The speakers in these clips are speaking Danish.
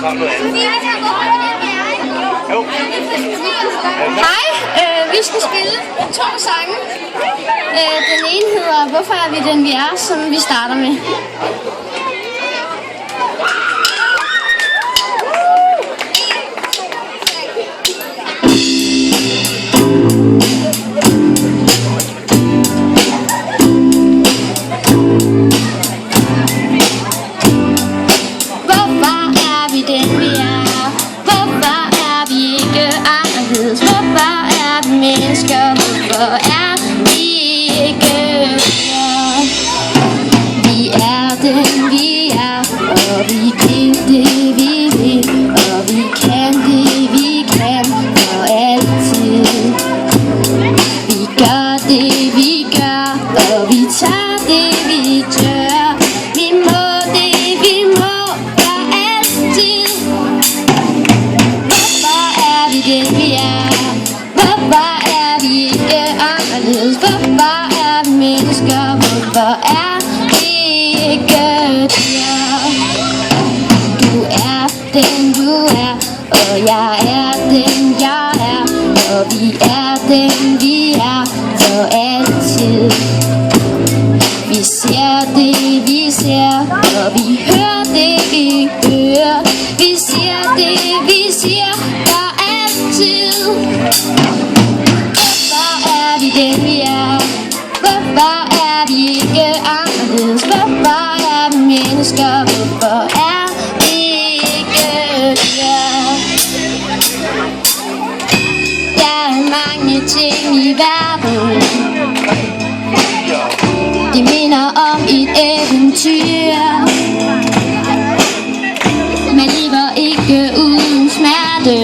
Hej, vi skal spille 2 sange. Den ene hedder Hvorfor er vi den vi er, som vi starter med. Hvorfor er vi ikke her? Vi er den vi er, og vi vil det vi vil, og vi kan det vi kan for altid. Vi gør det vi gør, og vi tager det vi tør. Vi må det vi må for altid. Hvorfor er vi den vi er? Hvorfor er vi ikke anderledes? Hvorfor er vi mennesker? Hvorfor er vi ikke der? Du er den du er, og jeg er den jeg er, og vi er den vi er for altid. Vi ser det vi ser, og vi hører det vi hører. Vi siger det vi siger for altid. Vi den vi er. Hvorfor er vi ikke anderledes? Hvorfor er vi mennesker? Hvorfor er vi ikke der? Der er mange ting i verden. Det minder om et eventyr. Man lever ikke uden smerte.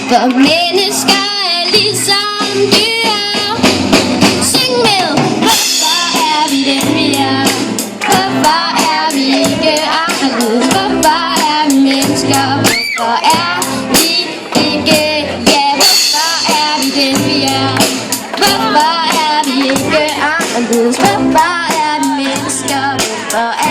For mennesker er ligesom dyr. Syng med. Hvorfor er vi den vi er? Hvorfor er vi ikke anderledes? Hvorfor er vi mennesker? Hvorfor er vi ikke? Ja, hvorfor er vi den vi er? Hvorfor er vi ikke anderledes? Hvorfor er vi mennesker? Hvorfor er